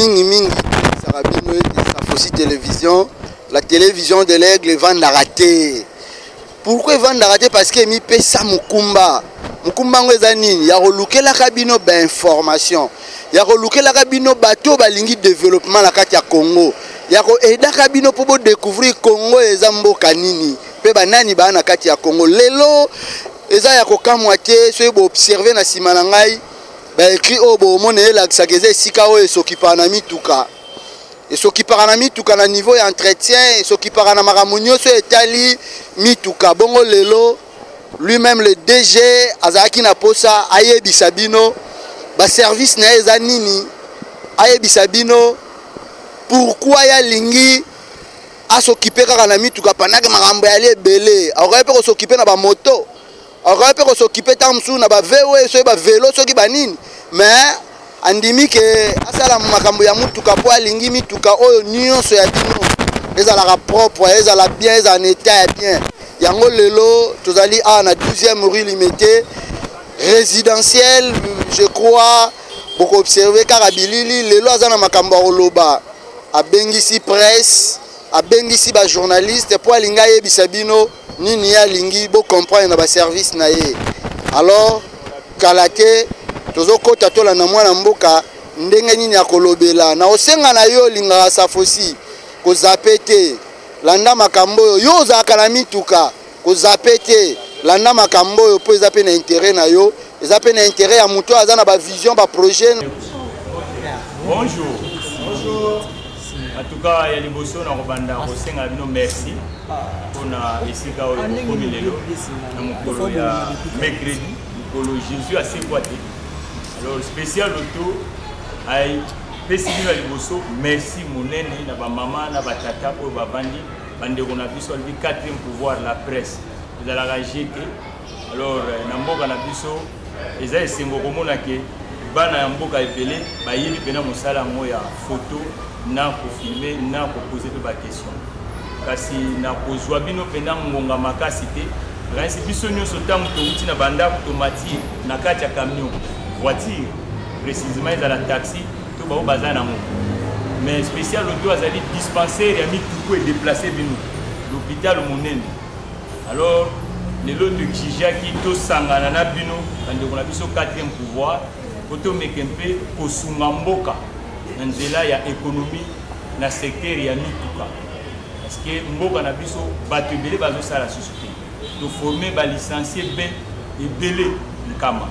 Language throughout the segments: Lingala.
mingi mingi Sarabino et Safosi télévision. La télévision de l'Aigle vend à rater. Pourquoi vend à rater? Parce que mi paye ça Mukumba. Mukumba ngwezanini ya roluke la kabino ba information. Ya roluke la kabino bato balingi développement la kati ya Congo. Ya ko eda kabino pour découvrir Congo eza mboka nini. Pe banani ba na kati ya Congo. Lelo eza ya ko kamwate so bo observer na simana ngai ba écrit o bo mone la sakeze sika o esokipa na mituka. Esokipa na mituka na niveau ya entretien, esokipa na maramunyo so etali mituka bongo lelo. Lui-même le DG Azaki Naposa Aye Bisabino ba service na eza nini Aye Bisabino pourquoi ya lingi a s'occuper kaka na mituka panaka makambo ya lebele aurait pu s'occuper na ba moto aurait pu s'occuper tamsu na ba VW so ba vélo so ki banini mais andimi ke asala makambo ya mutuka po alingi mituka oyo nyonso ya bino ezala propre ezala bien ezala en état bien. Yango lelo tozali na 12e rue limitée résidentielle je crois beaucoup observer Karabilili lelo azana makambo oloba abengisi presse abengisi ba journaliste pour alinga yebisabino nini ya lingi bo comprendre na ba service na ye alors kalake tozokota tola na mwana mboka ndenge nini ya kolobela na osenga na yo linga Safosi ko zapete landa makambo yo zaka na mituka ko zapete landa makambo yo po ezape na intérêt na yo ezape na intérêt ya muto azana ba vision ba projet. Bonjour. Bonjour. En tout cas, il y a des bossons dans Robanda, Rosenga bino merci pour na esika o komi lelo na mukolo ya mercredi mukolo Jésus a sekwate. Alors spécial auto ay pesi bino ya bosso merci monene na ba mama na ba tata ko ba bandi bande ko na biso le 4e pouvoir la presse de la jeté. Alors na mboka na biso eza esengo komona ke bana mboka ebele ba yeli pena mosala ngo ya photo na ko filmer na ko poser de ba question kasi na ko zwa bino pena ngonga makasi te ransi biso nyonso tamu to uti na banda automati na kati ya camion voiture précisément dans la taxi to ba bazana mo mais spécial auto azali dispensaire ya mituko et déplacer bino l'hôpital monene. Alors les lots de Kijaki to sangana na bino bande ko na biso 4e pouvoir koto mekempe ko sungamboka nzela ya économie na secteur ya mituka parce que mboka na biso bato ebele bazo sala société to former ba licencié B et belé nkama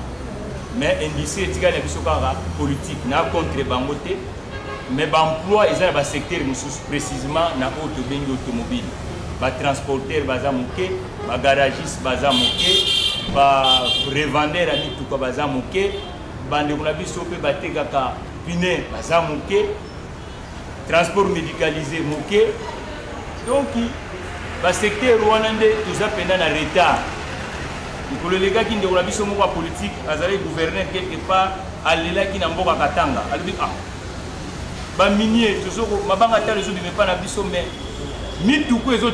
mais industrie etika na biso kaka politique na contre bangote mais ba emploi eza ba secteur mususu précisément na auto bengi automobile ba transporteur baza moke ba garagiste baza moke ba revendeur ami tout baza moke bande ko na biso pe batekaka pine baza moke transport médicalisé moke donc ba secteur wana nde toza penda na retard ikolo lega ki ndeko na biso moko politique azali gouverneur quelque part alela ki na mboka katanga albi ba minier tozoko mabanga ta rezo bime pa na biso mais mituko ezo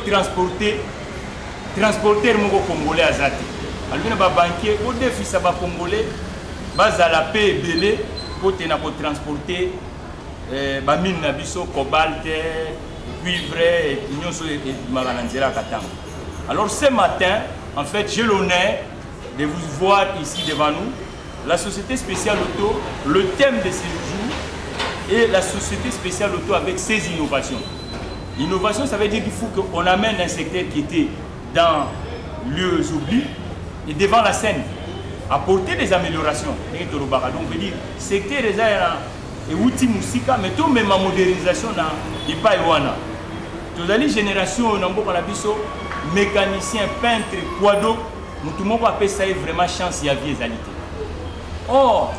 transporteur moko congolais azati albi na ba banquier au défi ça ba congolais bazala pe belé pote na ko transporter ba mine na biso cobalt cuivre et nyonso et magananzela katanga. Alors ce matin en fait j'ai l'honneur de vous voir ici devant nous la société spéciale auto. Le thème de ce jour est la société spéciale auto avec ses innovations. Innovation, ça veut dire qu'il faut qu'on amène un secteur qui était dans lieux oubliés et devant la scène, apporter des améliorations. Donc on veut dire secteur et outils musika mais tout même modernisation na ipaiwana. Toutes les générations on a biso mécanicien, peintre, quado, tout le monde appelle ça vraiment chance ya vie égalité. Or,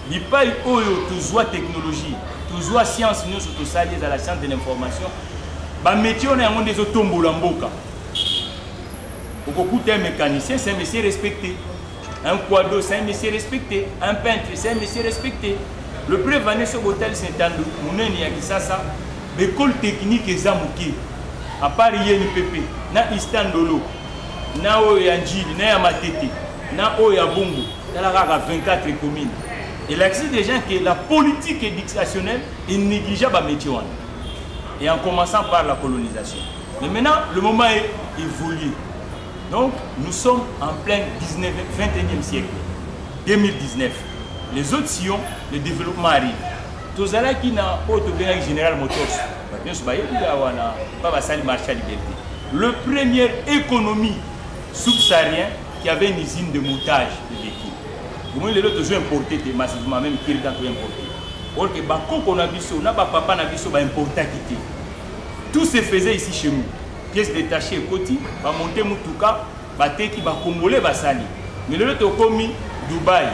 l'ipai oyo toujours technologie, toujours science nous surtout ça lié à la science de l'information. Ba métier on a des autombola mboka. Beaucoup d'un mécanicien, c'est un métier respecté. Un quado, c'est un métier respecté. Un peintre, c'est un métier respecté. Le prévenu sur l'hôtel Saint-André, on a ça, l'école technique est Zamouki. À part INPP, na Istandolo, na Oyanjili, na Yamatete, na Oyabungu, dans la 24 communes. Et là, c'est déjà que la politique éducationnelle est négligeable à métier. Et en commençant par la colonisation. Mais maintenant, le moment est évolué. Donc, nous sommes en plein 21e siècle. 2019. Les autres sillons, le développement arrive. Tout ça qui n'a pas été General Motors. Le premier économie subsaharienne qui avait une usine de montage de véhicules. Vous les autres ont importé massivement, même qui ont importé. Or que Bako a biso, na ba papa na biso ba importa quitté. Tout se faisait ici chez nous. Pièces détachées côté, ba monter mutuka, ba teki ba congolais ba sali. Mais le autre commis Dubaï.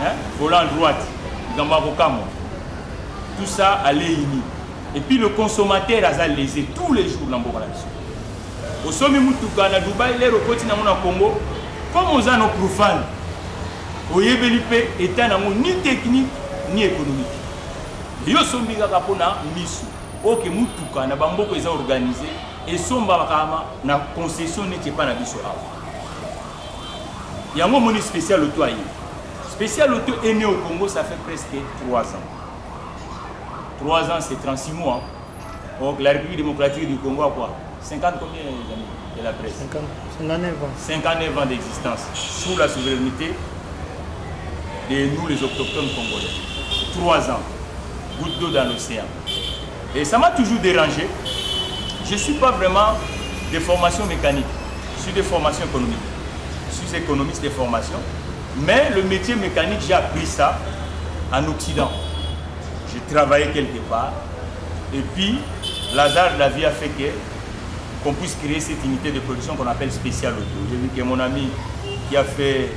Hein? Volant droite, Gambaro. Tout ça allait uni. Et puis le consommateur a lésé tous les jours dans le Borabiso. Au sommet mutuka na Dubaï, les recoti na mon Congo, comme on a nos profanes. Oyebelipe état ni technique ni économique. Yo sombi kaka pona misu. Ok mutuka na bamboko eza organisé et somba kama na concession n'était pas na biso awa. Yango moni spécial auto ayi. Spécial auto est né au Congo, ça fait presque 3 ans. 3 ans c'est 36 mois. Donc la République démocratique du Congo a quoi? 50 combien d'années de la presse? 59 ans. 59 ans d'existence sous la souveraineté de nous les autochtones congolais. 3 ans, goutte d'eau dans l'océan. Et ça m'a toujours dérangé. Je ne suis pas vraiment de formation mécanique, je suis de formation économique. Je suis économiste de formation, mais le métier mécanique, j'ai appris ça en Occident. J'ai travaillé quelque part, et puis l'hasard de la vie a fait qu'on puisse créer cette unité de production qu'on appelle Spécial Auto. J'ai vu que mon ami qui a fait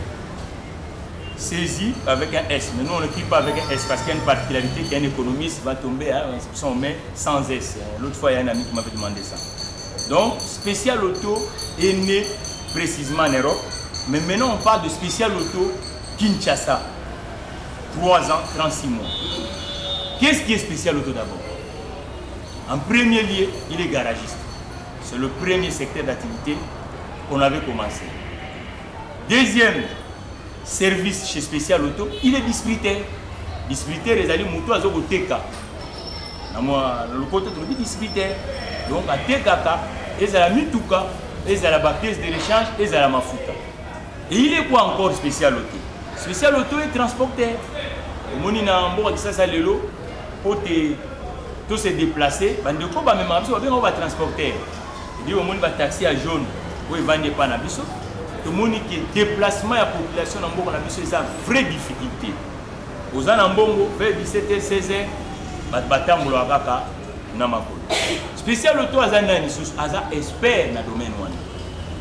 saisi avec un S, mais nous on ne l'écrit pas avec un S parce qu'il y a une particularité qu'un économiste va tomber, hein, on met sans S. L'autre fois il y a un ami qui m'avait demandé ça. Donc Spécial Auto est né précisément en Europe, mais maintenant on parle de Spécial Auto Kinshasa. 3 ans, 36 mois. Qu'est-ce qui est Spécial Auto d'abord? En premier lieu, il est garagiste. C'est le premier secteur d'activité qu'on avait commencé. Deuxième service chez Spécial Auto, il est distributeur. Distributeur, les alliés moto à Zogoteka. Le côté de distributeur. Donc à Tekaka, ils ont la Mituka, ils ont la pièce de rechange, ils ont la Mafuta. Et il est quoi encore Spécial Auto? Spécial Auto est transporteur. Moni na mbo qui ça lelo pour tout se déplacer, bandeko ba même on va transporter. Il dit au monde va taxi à jaune où il vend pas na biso. Tout le monde qui déplacement de la population dans mbo na biso c'est une vraie difficulté. Aux en mbongo vers 17h 16h batambulo akaka na makolo. Spécial Auto azana sous aza expert na domaine wana.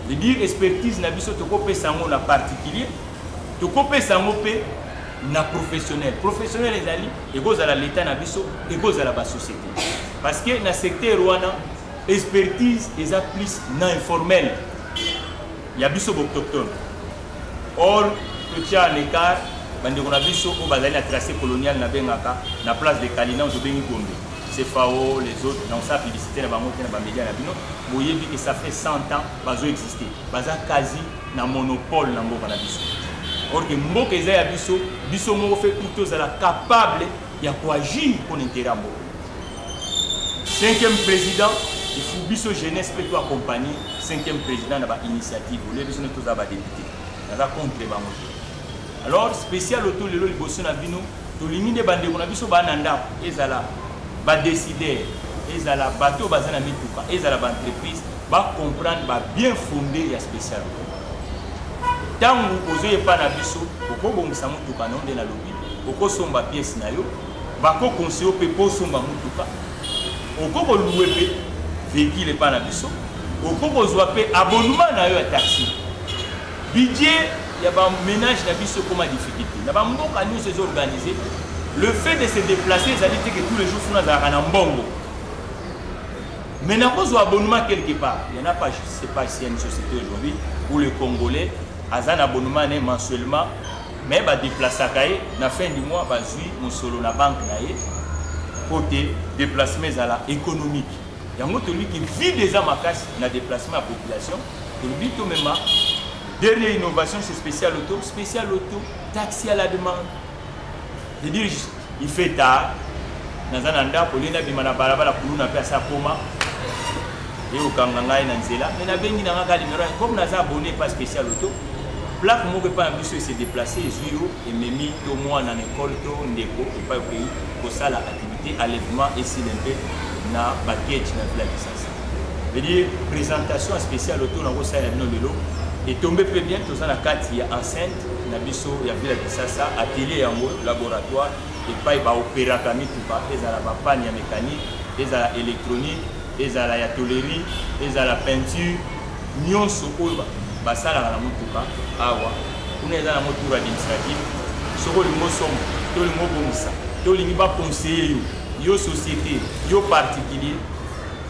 Je dire expertise na biso to ko pesa ngo na particulier, to ko pesa ngo pe na professionnel. Professionnel les alliés, et goes à l'État na biso, et goes à la société. Parce que dans le secteur rwanda, expertise est plus non informel. Il y a biso autochtone. Or, tout ça en écart, bande on a biso au bazali la tracé colonial na bengaka, na place de Kalina, on bengi Gombe. C'est FAO, les autres, dans sa publicité na bango na ba média na bino, boye bi que ça fait 100 ans bazo exister. Baza quasi na monopole na mboka na biso. Or que mboka eza ya biso, biso moko fait tout ça capable ya agir pour l'intérêt à mboka. 5e président, il faut biso jeunesse peut tout accompagner. 5e président na ba initiative, les biso tous za ba député. Na contre bango. Alors Spécial Auto lelo liboso na bino, to limine bande ko na biso ba nanda ezala ba décider, ezala bateau bazana mituka, ezala ba entreprise ba comprendre ba bien fondé ya Spécial Auto. Tangu ozoye pa na biso okobongisa mutuka na onde na lobi okosomba pièce na yo bako conseiller pe po somba mutuka okoko louer pe véhicule pa na biso okoko zwa pe abonnement na yo ya taxi budget ya ba ménage na biso comme difficulté na ba mboka nous se organiser le fait de se déplacer ça dit que tous les jours funa za kana mbongo mais na ko zwa abonnement quelque part il y en a pas, je sais pas si il y a une société aujourd'hui où les Congolais azan abonnement mensuellement mais ba déplacer kaye na fin du mois ba zui mon solo na banque na ye côté déplacement à économique yango to lui qui vit déjà ma casse na déplacement à population to lui to même dernière innovation c'est Spécial Auto taxi à la demande Je veux dire, il fait tard. Dans un endroit, pour l'un bimana balabala pour nous faire ça comment et au Kanganga et Nanzela. Mais na bengi na ngaka numéro comme naza abonné pas spécial auto. Plaque mo pas un bus se déplacer Zuyo et Memi au moins dans l'école to ndeko et pas au pays pour ça la activité enlèvement et s'ilempé na package na villa Kisasa. Je veux dire présentation spéciale auto na ko ça ya no lelo et tombé peu bien tout ça na carte il y a enceinte na biso ya villa Kisasa atelier yango laboratoire et pas ba opéra kami tout pas les ala ba panne mécanique les ala électronique les ala ya tôlerie les ala peinture nyonso oyo basala na mutuka awa kuna eza na motour administratif soko lingo somo to lingo bomisa to lingi ba conseiller yo société yo particulier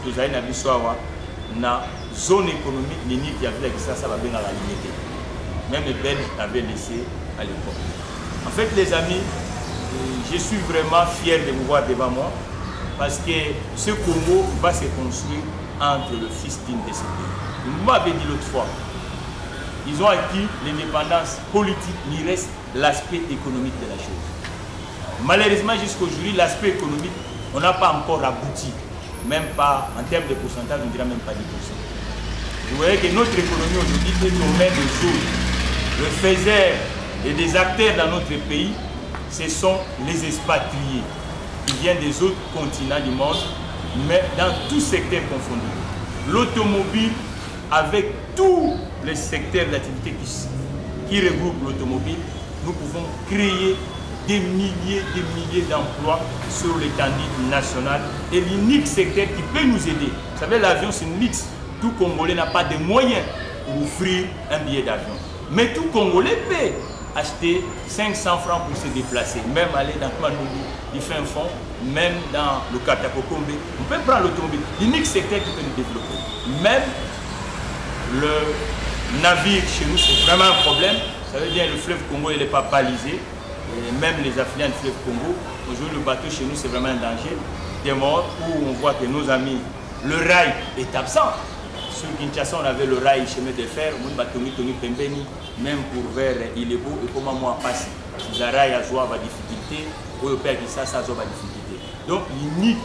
tozali na biso awa na zone économique unique ya villa Kisasa ba benga la limité même les Belges avaient laissé à l'époque. En fait les amis, je suis vraiment fier de vous voir devant moi parce que ce Congo va se construire entre le festin de ce pays. Vous m'avez dit l'autre fois, ils ont acquis l'indépendance politique, mais il reste l'aspect économique de la chose. Malheureusement, jusqu'aujourd'hui, l'aspect économique, on n'a pas encore abouti, même pas en termes de pourcentage, on ne dirait même pas 10%. Vous voyez que notre économie aujourd'hui est tombée des autres. Le faiseur et des acteurs dans notre pays, ce sont les expatriés qui viennent des autres continents du monde, mais dans tous secteurs confondus. L'automobile, avec tous les secteurs d'activité qui regroupent l'automobile, nous pouvons créer des milliers d'emplois sur l'étendue nationale. Et l'unique secteur qui peut nous aider, vous savez, l'avion c'est une luxe. Tout Congolais n'a pas de moyens pour offrir un billet d'avion. Mais tout Congolais peut acheter 500 francs pour se déplacer, même aller dans Kouanougou, il fait un fond, même dans le Katakokombe. On peut prendre l'automobile. L'unique secteur qui peut nous développer. Même le navire chez nous, c'est vraiment un problème. Ça veut dire que le fleuve Congo il n'est pas balisé. Et même les affluents du fleuve Congo, aujourd'hui le bateau chez nous c'est vraiment un danger. Des morts où on voit que nos amis, le rail est absent. Sur Kinshasa on avait le rail chemin de fer, même pour vers Ilebo et comment moi passer. Le rail a joué à difficulté, au père qui ça a joué à difficulté. Donc l'unique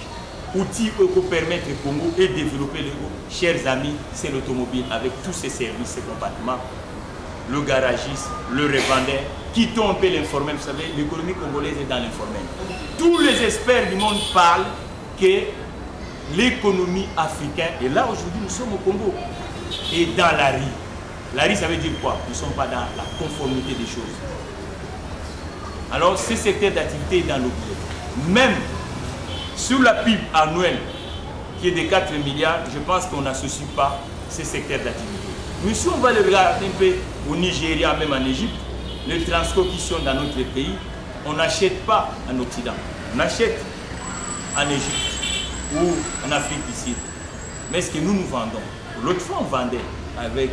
outil qui peut permettre au Congo et développer le Congo, chers amis, c'est l'automobile avec tous ses services, ses compartiments. Le garagiste, le revendeur, quittons un peu l'informel. Vous savez, l'économie congolaise est dans l'informel. Tous les experts du monde parlent que l'économie africaine, et là aujourd'hui nous sommes au Congo, et dans la rue. La rue ça veut dire quoi? Nous ne sommes pas dans la conformité des choses. Alors ce secteur d'activité est dans l'oublié. Même sur la PIB annuelle qui est de 4 milliards, je pense qu'on n'associe pas ce secteur d'activité. Mais si on va le regarder un peu au Nigeria, même en Égypte, les transports qui sont dans notre pays, on n'achète pas en Occident. On achète en Égypte ou en Afrique du Sud. Mais ce que nous vendons, l'autre fois on vendait avec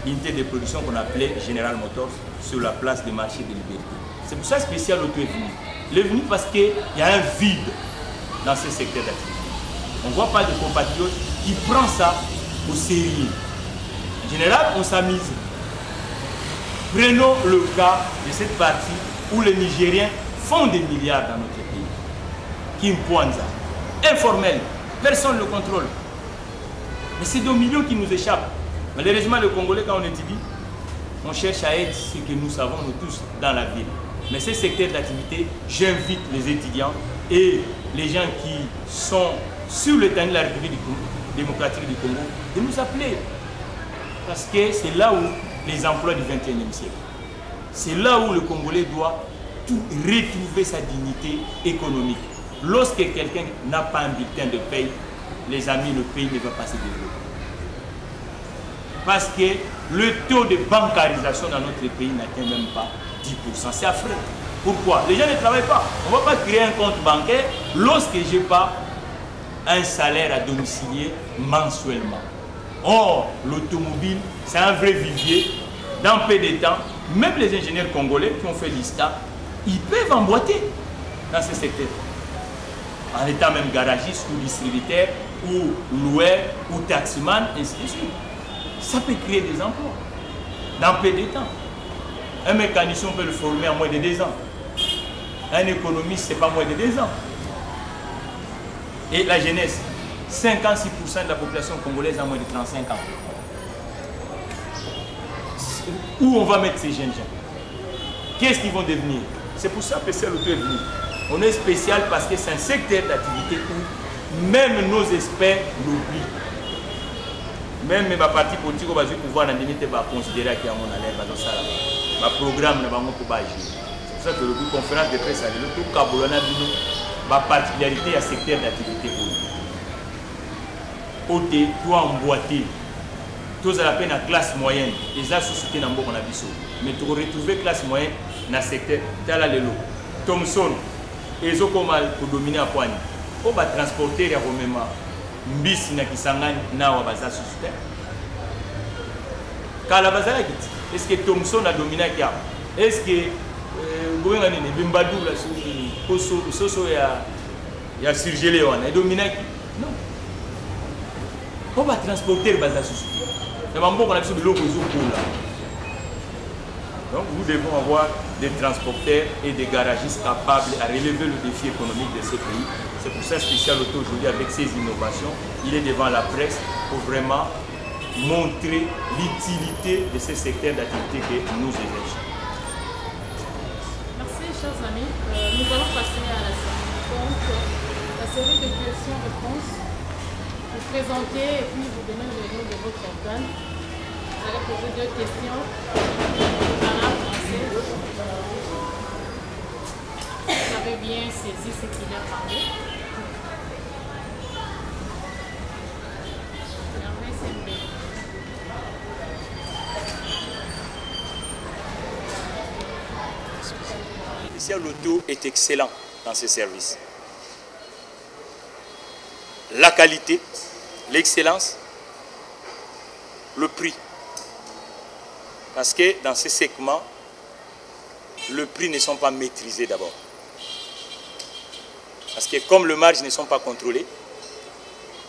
une unité de production qu'on appelait General Motors sur la place de marché de Liberté. C'est pour ça que spécial auto est venu. Il est venu parce qu'il y a un vide dans ce secteur d'activité. On ne voit pas de compatriotes qui prennent ça au sérieux. En général, on s'amuse. Prenons le cas de cette partie où les Nigériens font des milliards dans notre pays. Kim Kwanza. Informel, personne ne le contrôle. Mais c'est 2 millions qui nous échappent. Malheureusement, le Congolais, quand on étudie, on cherche à être ce que nous savons, nous tous, dans la ville. Mais ces secteurs d'activité, j'invite les étudiants et les gens qui sont sur le terrain de la République démocratique du Congo de nous appeler. Parce que c'est là où les emplois du XXIe siècle. C'est là où le Congolais doit tout retrouver sa dignité économique. Lorsque quelqu'un n'a pas un bulletin de paye, les amis, le pays ne va pas se développer. Parce que le taux de bancarisation dans notre pays n'atteint même pas 10%. C'est affreux. Pourquoi? Les gens ne travaillent pas. On ne va pas créer un compte bancaire lorsque je n'ai pas un salaire à domicilier mensuellement. Or, l'automobile, c'est un vrai vivier. Dans peu de temps, même les ingénieurs congolais qui ont fait l'ISTA, ils peuvent emboîter dans ce secteur. En étant même garagiste ou distributeur, ou loueur, ou taximan, ainsi de suite. Ça peut créer des emplois dans peu de temps. Un mécanicien peut le former en moins de 2 ans. Un économiste, ce n'est pas moins de 2 ans. Et la jeunesse, 56% de la population congolaise a moins de 35 ans. Où on va mettre ces jeunes gens? Qu'est-ce qu'ils vont devenir? C'est pour ça que Spécial Auto est venu. On est spécial parce que c'est un secteur d'activité où même nos experts l'oublient. Même ma partie politique, on va pouvoir considérer qu'il y a mon alerte dans ça. Ma programme, c'est pour ça que le conférence de presse a dit tout Kabolana ma particularité à secteur d'activité. Côté, toi emboîté, tous à la peine à classe moyenne, et ça société dans beaucoup mais tu retrouver classe moyenne dans le secteur, Talalelo, Thomson, et Zokomal pour dominer à Poigne. On va transporter les Roméma, Mbisi na Kisangani, na Wabaza société. Kalabaza, est-ce que Thomson a dominé à Kia? Est-ce que Bimbadou, la Soso et à surgelé, on a dominé à qui? Non. On va transporter les société. Donc nous devons avoir des transporteurs et des garagistes capables à relever le défi économique de ce pays. C'est pour ça que Spécial Auto aujourd'hui avec ses innovations, il est devant la presse pour vraiment montrer l'utilité de ce secteur d'activité que nous exerçons. Merci chers amis. Nous allons passer à la série de questions-réponses. Vous présenter et puis vous donner le nom de votre organe. Vous allez poser 2 questions en français. Vous avez bien saisi ce qu'il a parlé. Spécial Auto est excellent dans ses services. La qualité, l'excellence, le prix. Parce que dans ces segments, le prix ne sont pas maîtrisés d'abord. Parce que comme le marge ne sont pas contrôlés,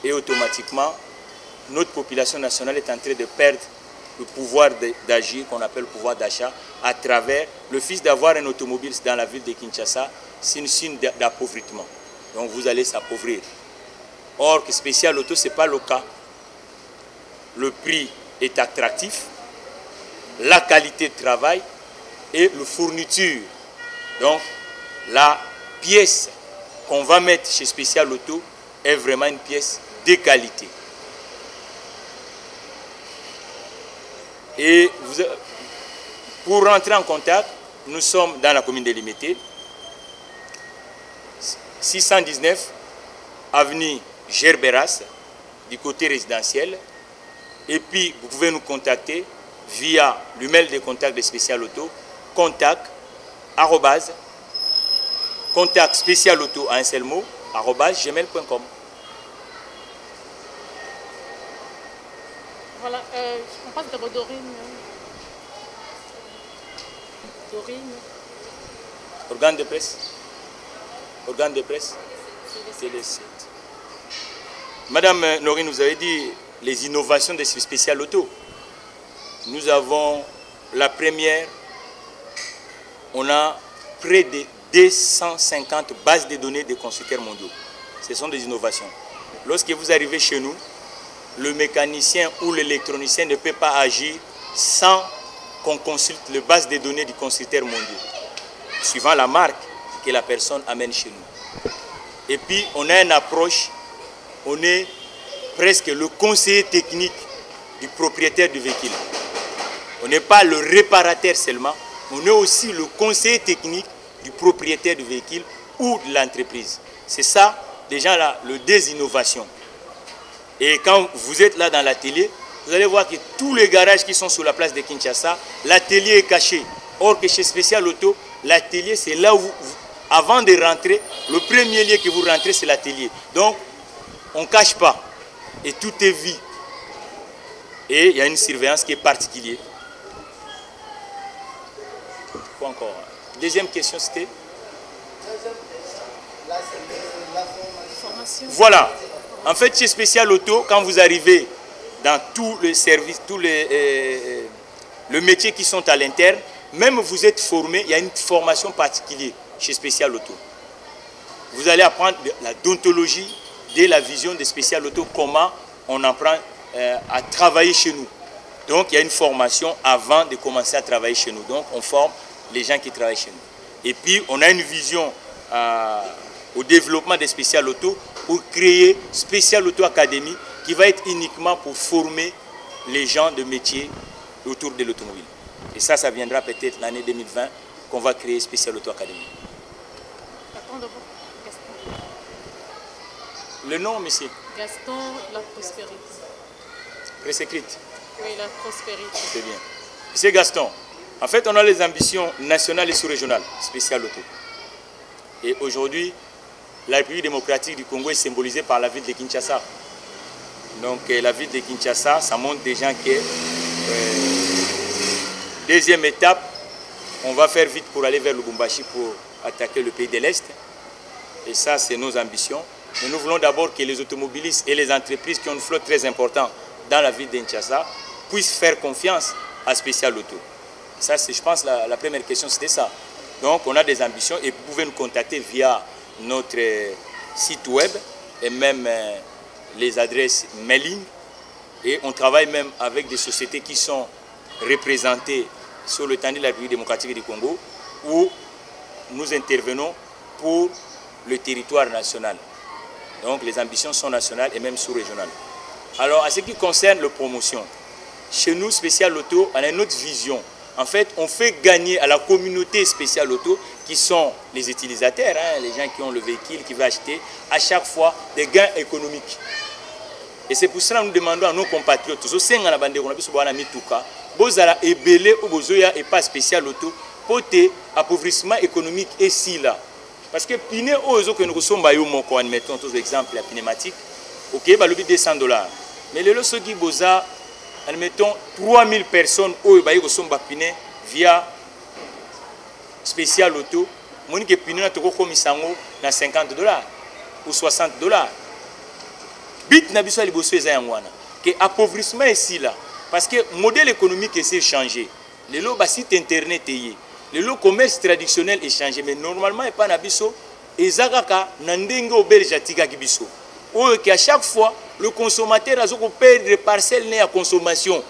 et automatiquement, notre population nationale est en train de perdre le pouvoir d'agir, qu'on appelle le pouvoir d'achat, à travers le fait d'avoir un automobile dans la ville de Kinshasa, c'est une signe d'appauvrissement. Donc vous allez s'appauvrir. Or, que Spécial Auto, ce n'est pas le cas. Le prix est attractif, la qualité de travail et la fourniture. Donc, la pièce qu'on va mettre chez Spécial Auto est vraiment une pièce de qualité. Et pour rentrer en contact, nous sommes dans la commune de Limité, 619 avenue Gerberas, du côté résidentiel. Et puis, vous pouvez nous contacter via le mail de contact de Spécial Auto, contact Spécial Auto à un seul mot, @gmail.com. Voilà, on passe d'abord Dorine. Dorine. Organe de presse. Organe de presse. Télé7. Madame Norine, vous avez dit les innovations de Spécial Auto. Nous avons la première, on a près de 250 bases de données de constructeurs mondiaux. Ce sont des innovations. Lorsque vous arrivez chez nous, le mécanicien ou l'électronicien ne peut pas agir sans qu'on consulte les bases de données du constructeur mondial, suivant la marque que la personne amène chez nous. Et puis, on a une approche, on est presque le conseiller technique du propriétaire du véhicule. On n'est pas le réparateur seulement, on est aussi le conseiller technique du propriétaire du véhicule ou de l'entreprise. C'est ça, déjà là, le désinnovation. Et quand vous êtes là dans l'atelier, vous allez voir que tous les garages qui sont sur la place de Kinshasa, l'atelier est caché. Or que chez Spécial Auto, l'atelier c'est là où, avant de rentrer, le premier lieu que vous rentrez c'est l'atelier. Donc, on ne cache pas. Et tout est vu. Et il y a une surveillance qui est particulière. Quoi encore? Deuxième question, c'était? Voilà. En fait, chez Spécial Auto, quand vous arrivez dans tous les services, tous les métiers qui sont à l'interne, même vous êtes formé, il y a une formation particulière chez Spécial Auto. Vous allez apprendre la déontologie de la vision de Spécial Auto, comment on apprend à travailler chez nous. Donc il y a une formation avant de commencer à travailler chez nous. Donc on forme les gens qui travaillent chez nous. Et puis on a une vision au développement des Spécial Auto pour créer Spécial Auto Academy qui va être uniquement pour former les gens de métier autour de l'automobile. Et ça viendra peut-être l'année 2020 qu'on va créer Spécial Auto Academy. Le nom, monsieur? Gaston, la prospérité. Presse écrite. Oui, la prospérité. C'est bien. Monsieur Gaston, en fait, on a les ambitions nationales et sous-régionales, Spécial Auto. Et aujourd'hui, la République démocratique du Congo est symbolisée par la ville de Kinshasa. Donc, la ville de Kinshasa, ça montre déjà que deuxième étape, on va faire vite pour aller vers Lubumbashi pour attaquer le pays de l'Est. Et ça, c'est nos ambitions. Mais nous voulons d'abord que les automobilistes et les entreprises qui ont une flotte très importante dans la ville de Kinshasa puissent faire confiance à Spécial Auto. Ça, je pense, la première question, c'était ça. Donc, on a des ambitions et vous pouvez nous contacter via notre site web et même les adresses mailing. Et on travaille même avec des sociétés qui sont représentées sur le territoire de la République démocratique du Congo où nous intervenons pour le territoire national. Donc les ambitions sont nationales et même sous-régionales. Alors, en ce qui concerne la promotion, chez nous, Spécial Auto, on a une autre vision. En fait, on fait gagner à la communauté Spécial Auto, qui sont les utilisateurs, les gens qui ont le véhicule, qui veulent acheter, à chaque fois des gains économiques. Et c'est pour cela que nous demandons à nos compatriotes, et pas Spécial Auto, pour l'appauvrissement économique ici là. Parce que pine ozo que nous sommes moko admettons tous exemples la pneumatique OK ba lobi $200 mais le loso qui boza admettons 3000 personnes oyo ba yiko somba pine via Spécial Auto moni que pine na toko komisango na $50 ou $60 bit na biso liboso eza yangwana que appauvrissement ici là parce que modèle économique essaie changer le lo ba site internet yi le commerce traditionnel est changé, mais normalement, il n'y a pas d'abisso. Et Zagaka, Nandenge au Belgiatika Kibiso. Ou qu'à chaque fois, le consommateur a perdre des parcelles nées à consommation.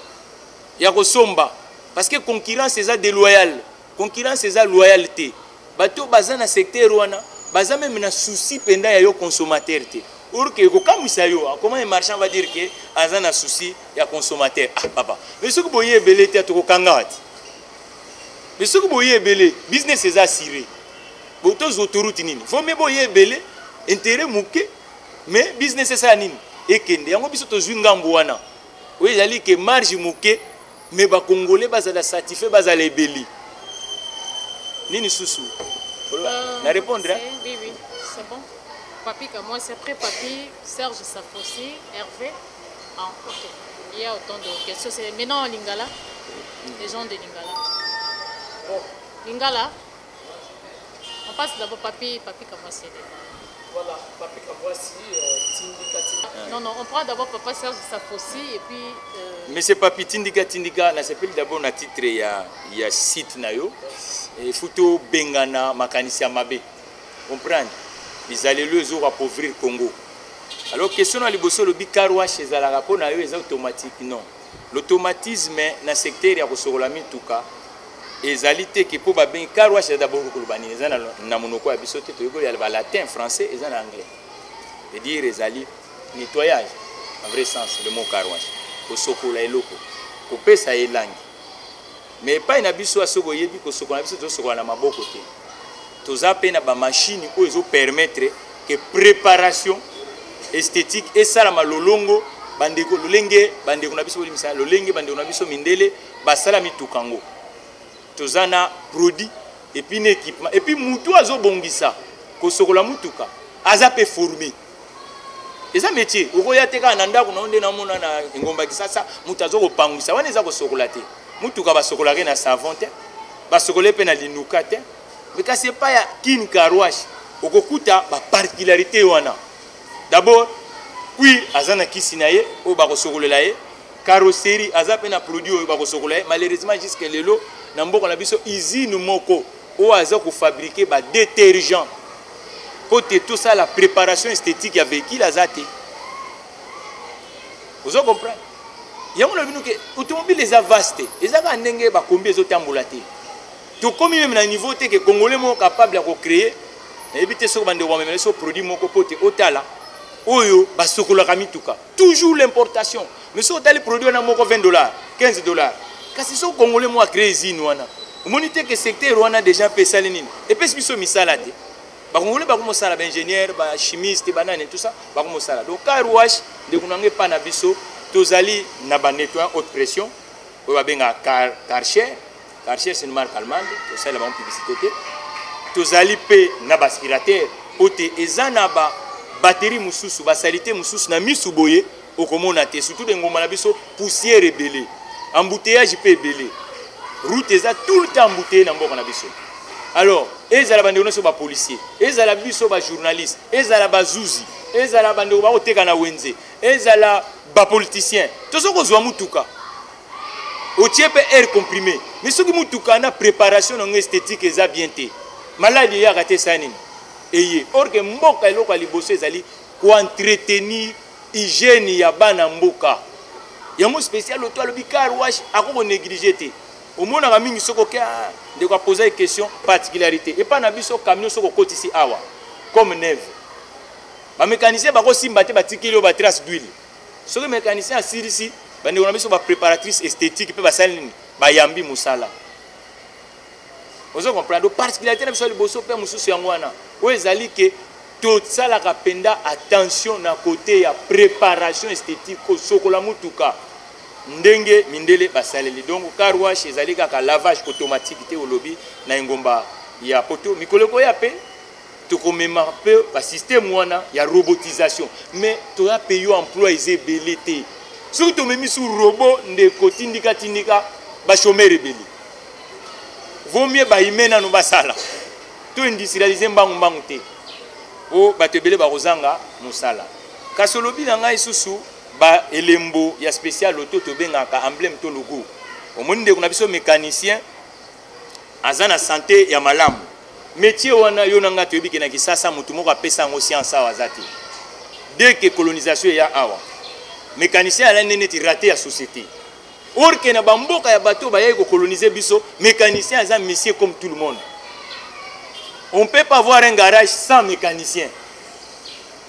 Il y a somba. Parce que concurrence est déloyale. Concurrence est loyauté. Bateau bazan na secteur wana, bazan même na souci pendant ya yo consommateur te. Or que comme ça yo, comment un marchand va dire que azan na souci ya consommateur. Ah papa. Mais ce que boye belé te to kangati. Mais ce que vous voyez, le business est assuré. Vous avez des autoroutes. Il faut que vous voyez, intérêt mouké, mais business est assuré. Et que vous avez des gens qui ont des marge mouké, mais les Congolais sont satisfaits de les belli. Nini Soussou. On va répondre. Oui, oui, c'est bon. Papi, comme moi, c'est après Papi, Serge Safossi, Hervé. Ah, ok. Il y a autant de questions. Maintenant en Lingala, les gens de Lingala. Bon, Lingala, on passe d'abord Papi Kamwasi. Voilà, Papi Kamwasi, Tindika. Non, on prend d'abord Papa Serge Safossi et puis... Mais c'est Papi Tindika, on s'appelle d'abord un titre, il y a site nayo, et Futo Bengana, Makanisia Mabe. Comprendre? Ils allaient le jour appauvrir le Congo. Alors, question à l'Iboso, le Bikaroua chez Zalarapo, c'est automatique. Non. L'automatisme dans le secteur, il y a tout cas. Et zalité qui pour bien Karoua chez d'abord le Bani. Ils ont monoko à bisoté, il y a latin, français et anglais. C'est-à-dire, ils allaient nettoyage, en vrai sens, le mot Karoua. Au Sokola et Loko. Au Pesa et langue. Mais pas une abisso à Sogoye, puis au Sokola, c'est au Sokola à ma côté. Tous les appareils à machine où ils permettre que préparation esthétique et ça la lolongo bandeko lolenge bandeko na biso limisa lolenge bandeko na biso mindele basala mitukango tozana produit et puis équipement et puis mutu azo bongisa ko sokola mutuka aza pe formé eza métier okoya teka na ndako na onde na mona na ngomba kisasa mutu azo ko pangisa wana eza ko sokola te mutuka ba sokola ke na savon te ba sokola pe na linuka te mais quand c'est pas ya kin karouache okokuta ba particularité wana d'abord oui azana kisinaye o ba ko sokolela ye carrosserie aza pe na produit o ba ko sokolela malheureusement jusqu'à lelo na mboko na biso usine moko au hasard pour fabriquer des détergents. Pour tout ça, la préparation esthétique avec qui la zate. Vous comprenez? Il y a automobile les a vastes. Ils ont un combien de temps tout comme même à niveau que les Congolais sont capables de créer, éviter ce que les produits sont capables de faire. Toujours l'importation. Mais si vous avez les produits à $20, $15, si les Congolais ont créé des usines, vous avez que le secteur a déjà fait ça. Et puis, si vous avez des Congolais sont des ingénieurs, des chimistes, tout ça. Donc, car wash, de kunange panabiso, tozali na ba nettoyant haute pression, ou ba Karcher. Karcher c'est une marque allemande, tout ça la bonne publicité. Tozali pe na ba aspirateur, pote ezana ba batterie mususu, ba salité mususu na misuboye, okomona te surtout de ngoma na biso poussière rebelle. Embouteillage pe rebelle. Route eza tout le temps embouteillé na mboka na biso. Alors, ezala bande so ba policier, ezala biso ba journaliste, ezala ba zuzi, ezala bande ba oteka na wenze, ezala ba politicien. Tozo ko zwa mutuka. O tiepe air comprimé. Mais ce qui mutuka na préparation en esthétique eza bien té. Maladie ya raté sanine. Eye, or que mboka eloko liboso ezali ko entretenir hygiène ya bana mboka. Yango spécial auto alobi car wash akoko négliger té. Au monde a mis de quoi poser une question particularité et pas na biso camion soko côté ici awa comme neve ba mécanicien ba ko simbate ba tikilo ba trace d'huile ce que mécanicien a ici ba ne biso ba préparatrice esthétique pe ba salini ba yambi musala vous comprenez particularité na biso le bosso pe mususu yangwana o ezali que tout ça la kapenda attention na côté ya préparation esthétique ko sokola mutuka ndenge mindele basaleli donc car wash ezali kaka lavage automatique te olobi na ngomba ya poto mikoloko ya pe to komema pe ba système wana ya robotisation mais to ya payo emploi ezebele te surtout memi sur robot nde kotindika tindika ba chômeur ebele vaut mieux ba imena no basala to industrialiser mbangu mbangu te o batebele ba rozanga musala kasolobi na ngai susu ba elembo ya spécial auto to bengaka emblème to logo au monde de biso mécanicien azana santé ya malamu métier wana yo nanga to yebiki na kisasa mutu moko apesa ngo science awa zati dès que colonisation ya awa mécanicien ala nene ti raté ya société or que na bamboka ya bato ba yeko coloniser biso mécanicien aza monsieur comme tout le monde on peut pas avoir un garage sans mécanicien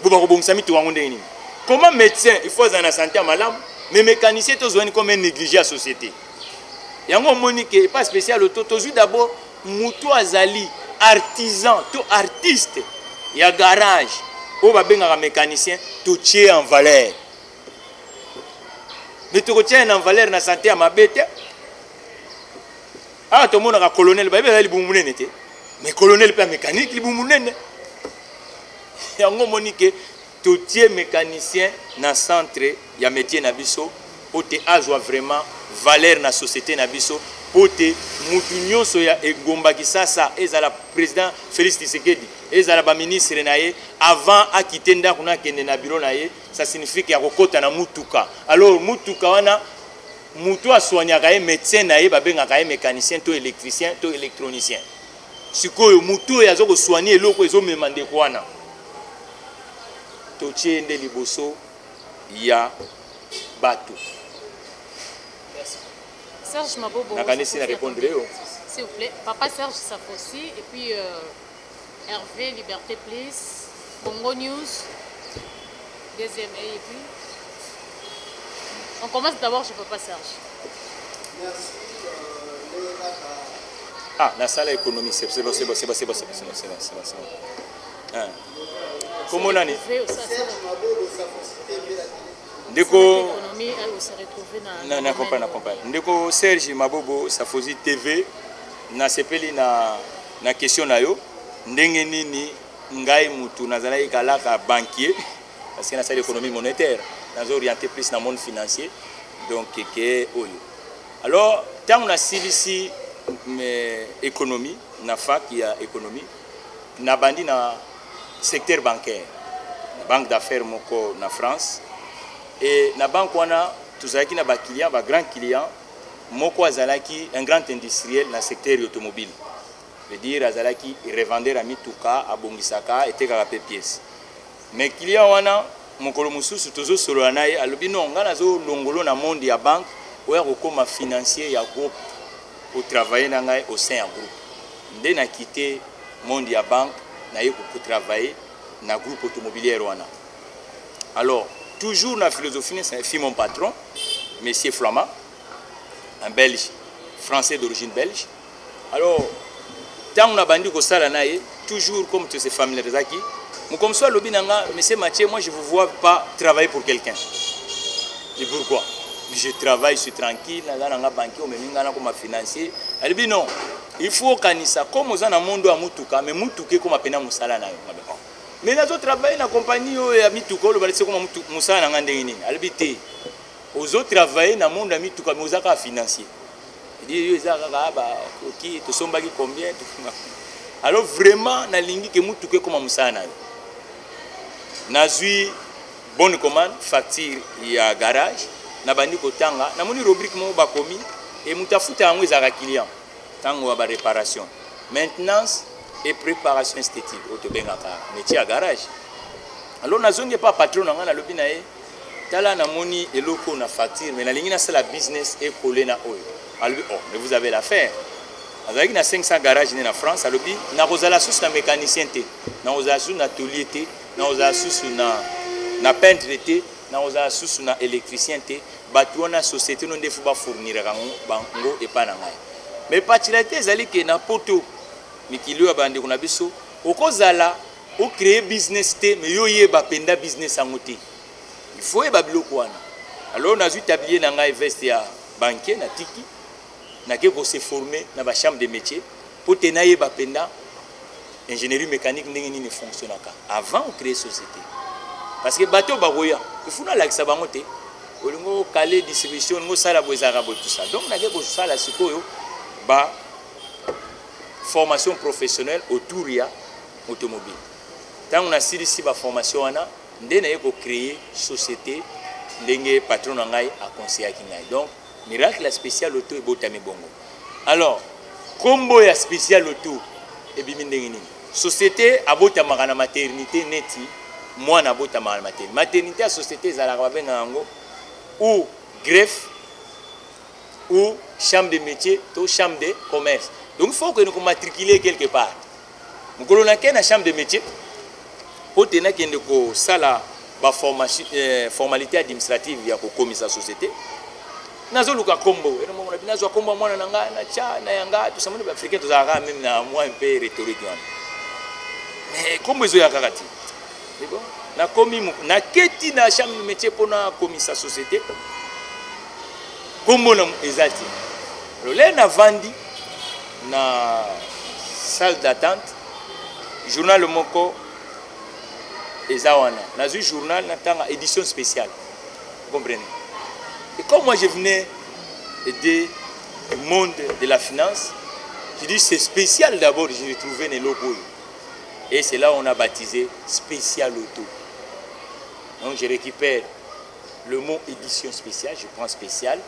buba ko bongisa mitu wango ndeni. Comment médecin, il faut en santé à malam, mais mécanicien, tu as comme un négligé à la société. Il y a un monique, pas spécial, tu as d'abord moutou azali, artisan, tu artiste, il y a garage, ou un mécanicien, tu tiens en valeur. Mais tu tiens en valeur dans la santé à ma bête. Ah, tout le monde a un colonel, mais colonel pas mécanique, il y a un monique. Tout mécanicien dans le centre, il y a un métier nabiso pour te avoir vraiment valeur dans la société nabiso pour te moutunyo soya et gomba kisasa et la président Félix Tshisekedi et la ministre naye avant à quitter ndakuna kende na bureau naye ça signifie qu'il y a kokota na mutuka alors mutuka wana mutu aswanya ka médecin naye babenga ka mécanicien to électricien to électronicien sikoyo mutu yazo ko soigner eloko ezo memande kwana totie nde liboso ya bato. Serge Mabobo. S'il vous plaît. Papa Serge Safossi et puis Hervé Liberté Plus, Congo News, deuxième et puis. On commence d'abord chez Papa Serge. Merci. Ah, la salle économie, c'est bon. Comment on a dit? Ndeko Ndeko Serge Mabobo Safossi TV na sepeli na question na yo ndenge nini ngai mutu nazala kalaka banquier parce que na salle économie monétaire dans orienté plus dans le monde financier donc que oyo alors tant na silisi économie na fac ya économie na bandi na secteur bancaire banque d'affaires moko na France et na banque wana tuzalaki na ba client ba grand client moko azalaki un grand industriel na secteur automobile veut dire azalaki revendeur à mituka abongisaka etekaka pe pièce mais client wana mokolo mususu tozo solo na ye alobi non nga nazo longolo na monde ya banque oya kokoma financier ya groupe pour travailler na ngai au sein ya groupe nde na quitté monde ya banque na ye ko travailler na groupe automobilier wana. Alors toujours na philosophie c'est mon patron monsieur Flamand, un belge français d'origine belge. Alors tant on a bandi ko sala na ye toujours comme tu sais familiariser qui comme ça lobi nanga monsieur Mathieu, moi je vous vois pas travailler pour quelqu'un. Et pourquoi? Je travaille, je suis tranquille, nanga banquier ou même ngana comme financier. Elle dit non, il faut kanisa comme aux na monde a mutuka mais mutuke comme apena musala na yo. Mais les autres travaillent dans la compagnie ya mituka le balise comme musala nanga ndengini. Elle dit té aux autres travaillent dans monde a mituka mais aux aka financier. Il dit yo ezaka ba qui to sombaki combien. Alors vraiment na lingi ke mutuke comme musala na yo. Nazui bonne commande facture ya garage na bandi kotanga na moni rubrique mo bakomi et mutafuta yango ezaka client tango ba réparation maintenance et préparation esthétique otobengaka métier à garage. Alors nazongi pas patron nga na lobi na ye tala na moni eloko na facture mais na lingi na sala business et collé na oyo alors oh mais vous avez l'affaire avec na 500 garages na France alobi na kozala sous na mécanicien té na kozala sous na taulier té na kozala sous na peintre té na kozala sous na électricien té bato na société non defu ba fournir bango et pas na ngai mais particularité ezali ke na poto mikilo ya bande kuna biso okozala o créer business té mais yo yeba penda business angoté il faut eba biloko wana. Alors na zu tablier na ngai veste ya banquier na tiki na ke ko se former na ba chambre de métier pour tenaye ba penda ingénierie mécanique ndenge nini fonctionnaka avant de créer société parce que bateau baroya il faut na lakisa bango té olingo calé distribution ngo sala bozara bo tout ça donc na ke ko sala sikoyo ba formation professionnelle autour ya automobile tant on a si ba formation wana ndé na ko créer société ndenge patron na ngai a conseiller ki ngai donc miracle spécial auto et botami bongo. Alors combo ya spécial auto et bimi ndenge nini société abota magana maternité neti moi na bota magana maternité à société za ba benga ngo ou greffe ou chambre de métier ou chambre de commerce. Donc il faut que nous matriculer quelque part. Nous colons na chambre de métier pour tenir que nous sala ba formation formalité administrative ya ko komisa société. Nazo luka kombo et mo na binazo kombo mwana nanga na cha na yanga tout ça mo africain tout ça même na moi un peu rhétorique. Mais kombo zo ya kakati. C'est bon? Na komi na keti na chambre de métier pour na komisa société. Kombo na ezati. Le na vandi na salle d'attente journal moko ezawana na zu journal na tanga édition spéciale. Vous comprenez? Et comme moi je venais du monde de la finance, je dis c'est spécial d'abord, j'ai trouvé les logos. Et c'est là où on a baptisé spécial auto. Donc je récupère le mot édition spéciale, je prends spécial.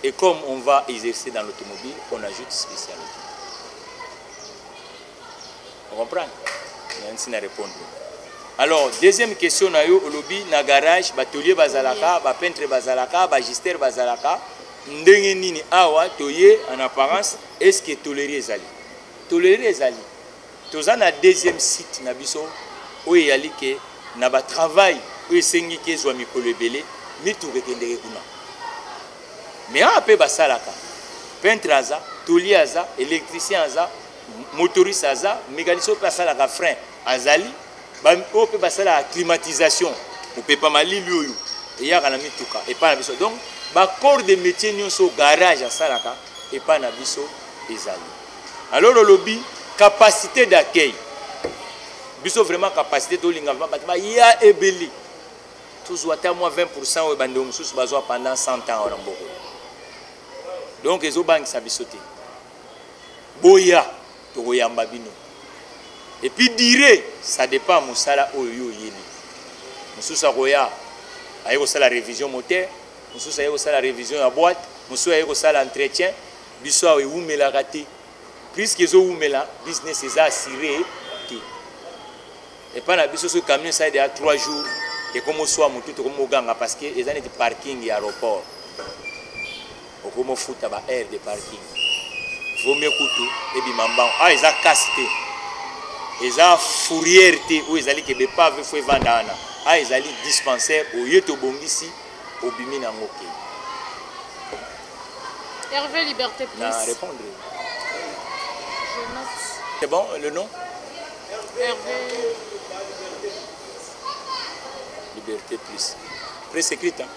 Et comme on va exercer dans l'automobile, on ajoute spécial auto. On comprend? Il y a une réponse. Alors, deuxième question, na yo lobby na garage, batelier bazalaka, ba peintre bazalaka, ba gister bazalaka, ndenge nini awa toye en apparence est-ce que tolérer ezali? Tolérer ezali. Toza na deuxième site na biso o yali ke na ba travail o esengi ke zwa mikolo ebele mitu rekendeke kuna. Mais ape basalaka. Peintre aza, taulier aza, électricien aza, motoriste aza, mécanicien basalaka frein azali. On peut passer à la climatisation, on peut pas mal l'huile et y a la mituka et pas la biso. Donc, corps de métier nous au garage à Salaka et pas la biso et zali. Alors le lobby capacité d'accueil, biso vraiment capacité de l'ingénieur, il y a ebeli. Tous soit à moins 20% au bandom sous bazoa pendant 100 ans en Mboko. Donc les banques ça bisoté. Boya, togoyamba bino. Et puis dire, ça dépend de mon salaire au yéli. Monsieur Saroya, il y a la révision moteur, monsieur il y a la révision à boîte, monsieur il y a l'entretien, biso a eu la raté. puisque ils ont là business est assuré et pas la biso ce camion ça il y a 3 jours et comme au soir tout comme au ganga parce que ils ont des parking et aéroport au comme foot à air de parking vaut mieux couteau et bimambang ah ils ont casté ils ont fourrière où ils allaient que pas faut vendre ah ils allaient dispensaire au yeto bongisi au bimina ngoké. Hervé Liberté Plus. Non, répondre. Je note. C'est bon, le nom? Hervé. Liberté Plus. Presse écrite. Hein?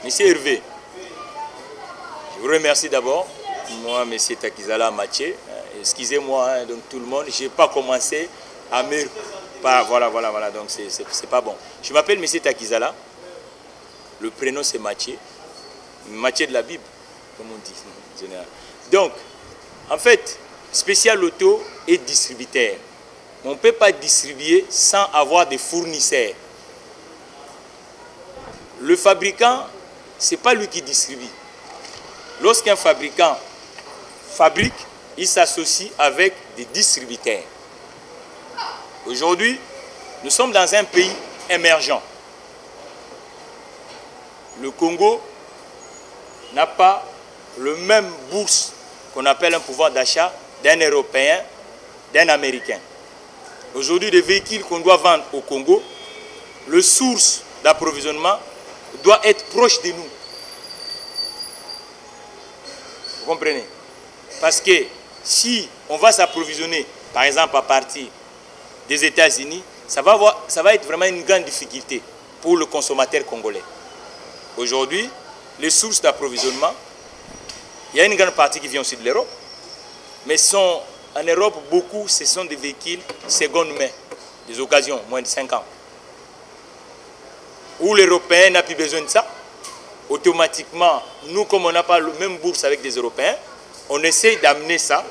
Monsieur Hervé, je vous remercie d'abord. Moi, Monsieur Takizala Mathieu. Excusez-moi, hein, donc tout le monde, je n'ai pas commencé à me... Voilà, donc c'est pas bon. Je m'appelle Monsieur Takizala. Le prénom c'est Mathieu. Mathieu de la Bible, comme on dit en général. Donc, en fait, Spécial Auto est distributeur. On ne peut pas distribuer sans avoir des fournisseurs. Le fabricant, ce n'est pas lui qui distribue. Lorsqu'un fabricant fabrique, il s'associe avec des distributeurs. Aujourd'hui, nous sommes dans un pays émergent. Le Congo n'a pas le même bourse qu'on appelle un pouvoir d'achat d'un Européen, d'un Américain. Aujourd'hui, les véhicules qu'on doit vendre au Congo, le source d'approvisionnement doit être proche de nous. Vous comprenez? Parce que si on va s'approvisionner, par exemple à partir des États-Unis, ça va être vraiment une grande difficulté pour le consommateur congolais. Aujourd'hui, les sources d'approvisionnement, il y a une grande partie qui vient aussi de l'Europe, mais en Europe, beaucoup, ce sont des véhicules seconde main, des occasions, moins de 5 ans. Où l'Européen n'a plus besoin de ça, automatiquement, nous, comme on n'a pas le même bourse avec des Européens, on essaie d'amener ça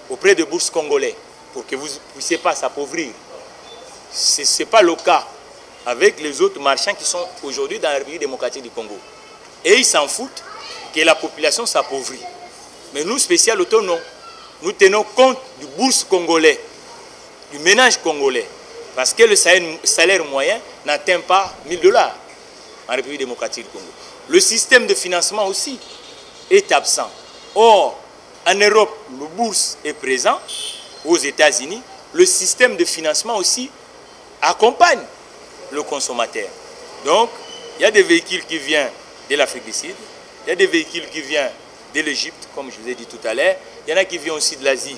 auprès de bourses congolais pour que vous ne puissiez pas s'appauvrir. Ce n'est pas le cas avec les autres marchands qui sont aujourd'hui dans la République démocratique du Congo. Et ils s'en foutent que la population s'appauvrit. Mais nous, Spécial Auto, non. Nous tenons compte du bourse congolais, du ménage congolais. Parce que le salaire moyen n'atteint pas 1000 $ en République démocratique du Congo. Le système de financement aussi est absent. Or, en Europe, le bourse est présent. Aux États-Unis, le système de financement aussi accompagne le consommateur. Donc, il y a des véhicules qui viennent de l'Afrique du Sud, il y a des véhicules qui viennent de l'Égypte, comme je vous ai dit tout à l'heure, il y en a qui viennent aussi de l'Asie,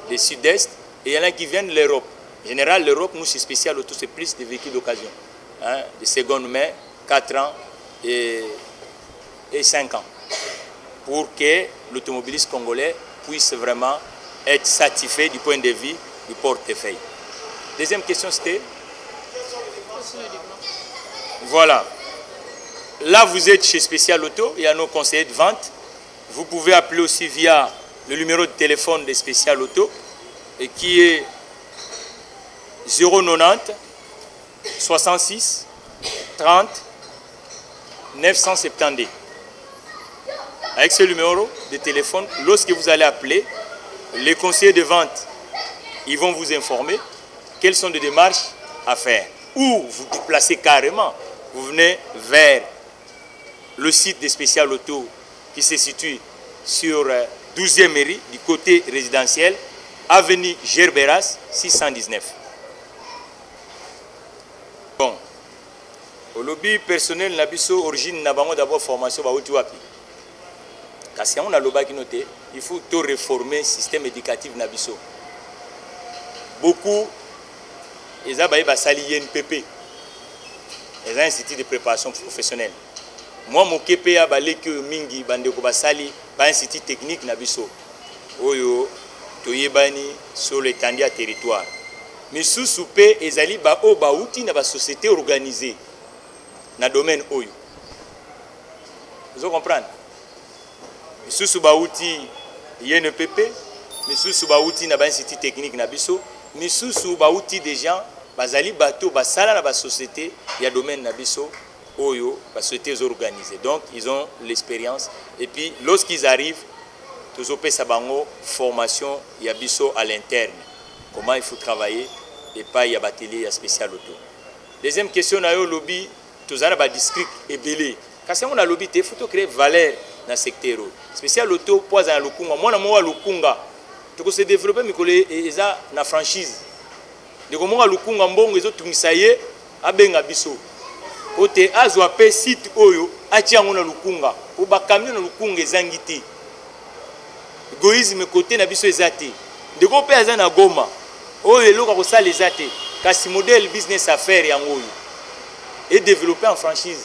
du Sud-Est, et il y en a qui viennent de l'Europe. En général, l'Europe, nous, c'est Spécial Auto, c'est plus des véhicules d'occasion, hein, de seconde main, 4 ans et 5 ans, pour que l'automobiliste congolais puisse vraiment être satisfait du point de vue du portefeuille. Deuxième question, c'était... Voilà. Là, vous êtes chez Spécial Auto, il y a nos conseillers de vente. Vous pouvez appeler aussi via le numéro de téléphone de Spécial Auto, et qui est 090 66 30 972. Avec ce numéro de téléphone, lorsque vous allez appeler, les conseillers de vente, ils vont vous informer quelles sont les démarches à faire. Ou vous déplacez carrément, vous venez vers le site de Spécial Auto qui se situe sur 12e mairie du côté résidentiel, avenue Gerberas 619. Bon, au lobby personnel, nabiso origine nabango d'abord formation ba outi wapi. Kasi on a loba qui noté, il faut tout réformer le système éducatif nabiso. Beaucoup ils ont sali INPP, les instituts de préparation professionnelle. Moi, mon KPA balé que mingi bandeko basali ba institut technique nabiso. Oyo toyebani sur l'étendue à territoire. Mais sous soupé ezali ba o ba outi na ba société organisée na domaine oyo. Vous comprenez? Mais sous ba outi INPP, mais sous ba outi na ba institut technique nabiso, mais sous ba outi des gens bazali bateau basala na ba société ya domaine nabiso Oyo, parce que c'était organisé. Donc, ils ont l'expérience. Et puis, lorsqu'ils arrivent, tous au Sabango, formation, il y a biso à l'interne. Comment il faut travailler et pas il y a batelier, il y a spécial auto. Deuxième question, il y a le lobby, tous les districts et belé. Quand on a le lobby, il faut créer valeur dans le secteur. Spécial auto, poison à l'okunga. Moi, je suis l'okunga. Tu se développer, mais il y a une franchise. De comment à l'okunga, bon, ils ont tout ça y est, à benga biso. Ote azwa pe site oyo atia ngona lukunga o ba camion na lukunga ezangiti egoïsme côté na biso ezate ndeko pe aza na Goma oyo eloka ko sala ezate kasi modèle business affaire yango oyo et développer en franchise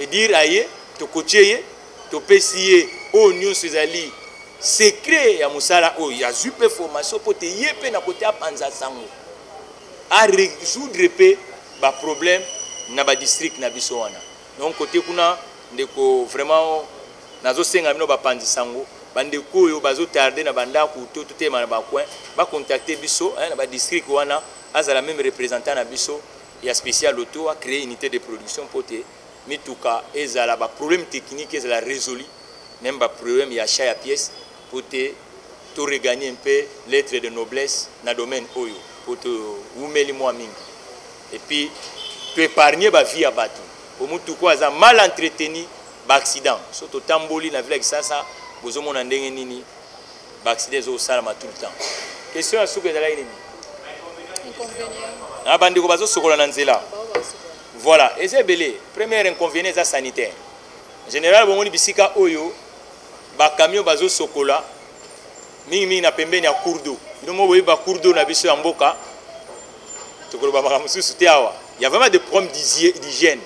et dire aye to coacher to pesier o nyonso ezali secret ya musala oyo ya zupe formation pote yepe na côté apanza sango a résoudre pe ba problème na ba district na biso wana donc côté kuna ndeko vraiment nazo senga bino ba pandi sango bandeko oyo bazo tarder na banda ku to tema na ba coin ba contacter biso na ba district wana azala même représentant na biso ya spécial auto a créer unité de production pote mituka ezala ba problème technique ezala résolu même ba problème ya achat ya pièces pote to regagner un peu lettre de noblesse na domaine oyo pote umeli moi mingi et puis tu épargner ba vie à bateau. Pour moi tout quoi ça mal entretenu ba accident. Surtout tamboli na ville ça bozo mon ndenge nini ba accident au salama tout le temps. Question à souke dala nini? Inconvénient. Ah bandeko bazo sokola na nzela. Voilà, et c'est belé. Premier inconvénient ça sanitaire. En général bon bisika oyo ba camion bazo sokola mingi na pembeni ya cours d'eau. Bino mo boyi ba cours d'eau na biso ya mboka. Tokolo ba makamusu sutiawa. Il y a vraiment des problèmes d'hygiène.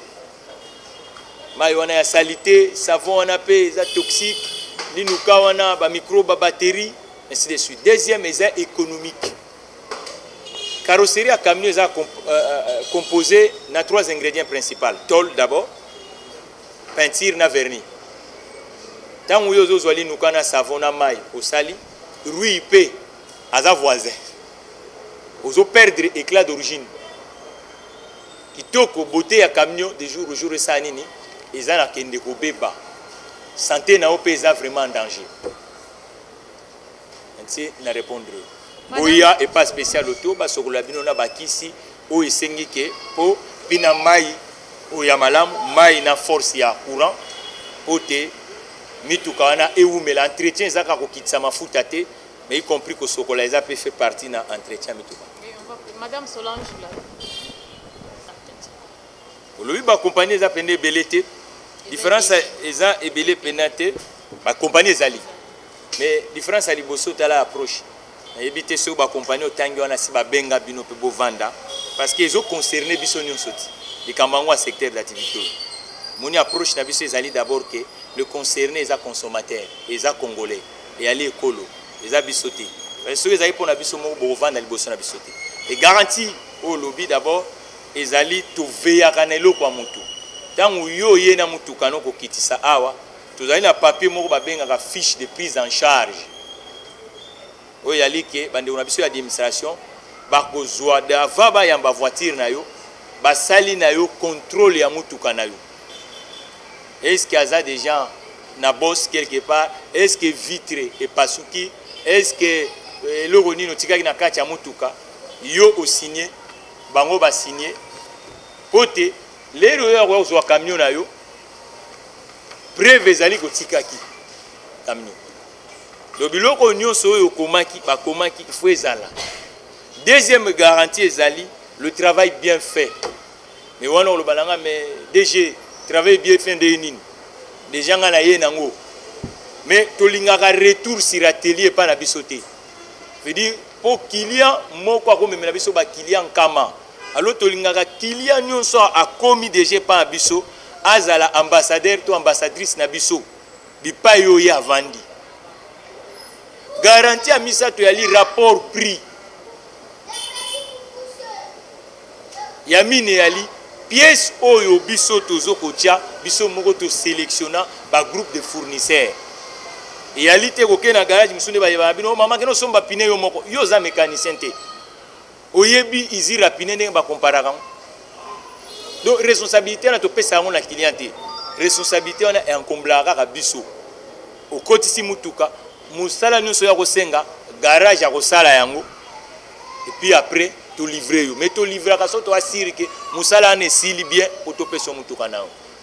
Il y a la saleté, savon, on a des toxiques, les microbes, batteries, ainsi de suite. Deuxième, c'est économique. Carrosserie à camion est composée de 3 ingrédients principaux. Tôle d'abord, peinture et vernis. Tant que vous avez un savon, au sali, rouille, à sa voisin. Vous allez perdre l'éclat d'origine. Kitoko beauté ya camion de jour au jour ça nini ezana kende ko beba santé na opesa vraiment en danger. Ainsi na répondre boya et pas spécial auto ba sokola bino na bakisi o esengi ke po bina mai o ya malamu mai na force ya courant ote mituka wana eumela entretien zaka ko kitsa mafuta te mais y compris que sokola eza peut faire partie na entretien mituka. Madame Solange là. Oui, la compagnie est appelée Belete. La différence est que Belete pénate, la compagnie est allée. Mais la différence est que la approche. Éviter ce que la compagnie est vendre parce qu'ils ont concerné les secteur d'activité. Mon approche est d'abord que le concerné est consommateur, est congolais, et aller écolo, est bisoté. Parce que les gens ont vendre et garantie au lobby d'abord. Ezali to veya kanelo kwa mutu tangu yo ye na mutu kanoko kitisa awa tozali na papier moko babenga ka fiche de prise en charge oyo yali ke bande na biso ya administration bakozwa dava ba yamba voiture na yo basali na yo contrôle ya mutu kanayo est-ce qu'il y a des gens na boss quelque part est-ce que vitre et pasuki est-ce que le roni no tikaki na kati ya mutuka yo o signé bango ba signé pote les royaux zo camion na yo preuve ezali ko tikaki camion le biloko nyonso yo komaki ba komaki faut ezala. Deuxième garantie ezali le travail bien fait mais wana lo balanga mais DG travail bien fait de nini déjà nga na ye nango mais tolingaka retour sur atelier pas na bisoté veut dire pour client moko ko memela biso ba client kama alors tolingaka client nyonso a commis déjà pas biso azala ambassadeur to ambassadrice na biso bipai yo ya vandi garantie a misa to yali rapport prix ya mine yali pièce oyo biso tozo kotia biso moko to sélectionnant ba groupe de fournisseurs et yali te ko na garage musunde ba bino mama keno somba pine yo moko yo za mécanicien te oyebi izi rapine ndenge ba comparaka Donc responsabilité na to pesa ngo na client. Responsabilité on est en komblaka ka biso. Au côté si mutuka, musala nyonso ya kosenga garage ya kosala yango. Et puis après to livrer yo. Mais to livrer ka so to assurer que musala ne sili bien pour to pesa mutuka na.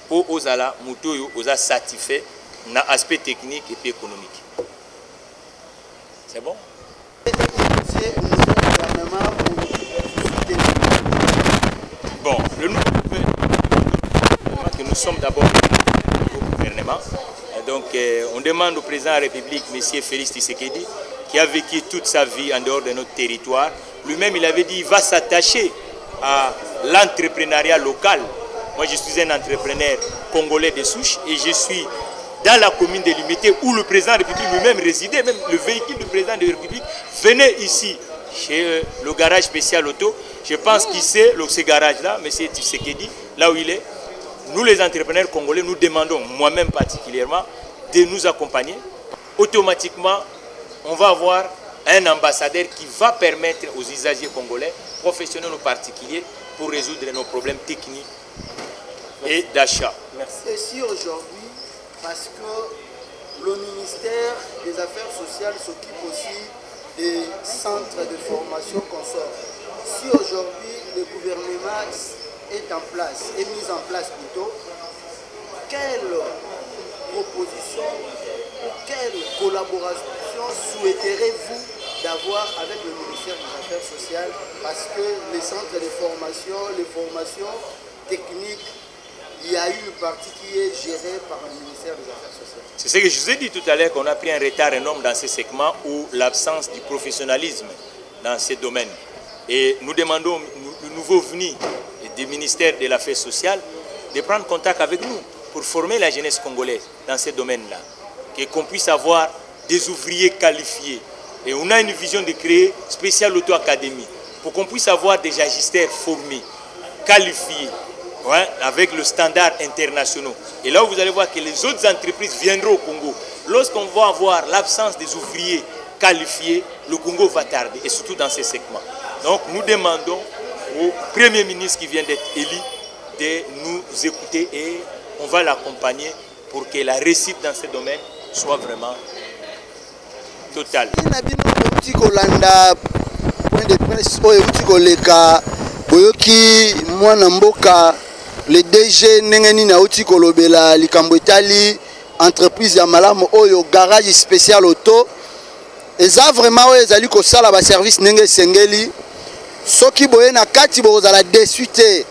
Pour ozala muto yo oza satisfait na aspect technique et puis économique. C'est bon? Bon, le nouveau gouvernement, que nous sommes d'abord au gouvernement. Donc, on demande au président de la République, M. Félix Tshisekedi, qui a vécu toute sa vie en dehors de notre territoire. Lui-même, il avait dit qu'il va s'attacher à l'entrepreneuriat local. Moi, je suis un entrepreneur congolais de souche et je suis dans la commune de Limité où le président de la République lui-même résidait, même le véhicule du président de la République venait ici, chez le garage spécial auto. Je pense qu'il sait ce garage-là, M. Tshisekedi, là où il est. Nous, les entrepreneurs congolais, nous demandons, moi-même particulièrement, de nous accompagner. Automatiquement, on va avoir un ambassadeur qui va permettre aux usagers congolais, professionnels ou particuliers, pour résoudre nos problèmes techniques et d'achat. Merci. Et si aujourd'hui, parce que le ministère des Affaires sociales s'occupe aussi des centres de formation qu'on sort, si aujourd'hui le gouvernement est en place, est mis en place plutôt, quelle proposition ou quelle collaboration souhaiterez-vous d'avoir avec le ministère des Affaires sociales, parce que les centres de formation, les formations techniques, il y a une partie qui est gérée par le ministère des Affaires sociales. C'est ce que je vous ai dit tout à l'heure, qu'on a pris un retard énorme dans ces segments ou l'absence du professionnalisme dans ces domaines. Et nous demandons aux nouveaux venus du ministère de l'Affaires sociales de prendre contact avec nous pour former la jeunesse congolaise dans ces domaines-là. Qu'on puisse avoir des ouvriers qualifiés. Et on a une vision de créer spécial auto-académie pour qu'on puisse avoir des agisteurs formés, qualifiés, ouais, avec le standard international. Et là où vous allez voir que les autres entreprises viendront au Congo. Lorsqu'on va avoir l'absence des ouvriers qualifiés, le Congo va tarder, et surtout dans ces segments. Donc nous demandons au Premier ministre qui vient d'être élu de nous écouter et on va l'accompagner pour que la réussite dans ce domaine soit vraiment totale. Le DG Nengeni Nauti Kolobela likambo etali entreprise ya malamu oyo garage spécial auto eza vraiment oyo ezali ko sala ba service nenge sengeli soki boye na kati bozala desuite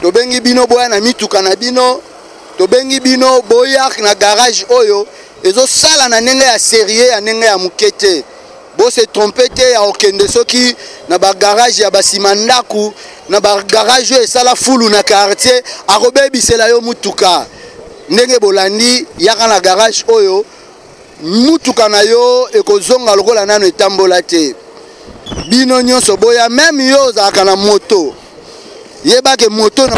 to bengi bino boya na mituka na bino to bengi bino boya na garage oyo ezo sala na nenge ya sérieux ya nenge ya mukete bo se tromper te ya okende soki na ba garage ya basimandaku na ba garage esala fulu na quartier akobebisela yo mutuka ndenge bolandi yaka na garage oyo mutuka na yo ekozonga lokola nano etambola te bino nyonso boya même yo ozalaka na moto yebake moto na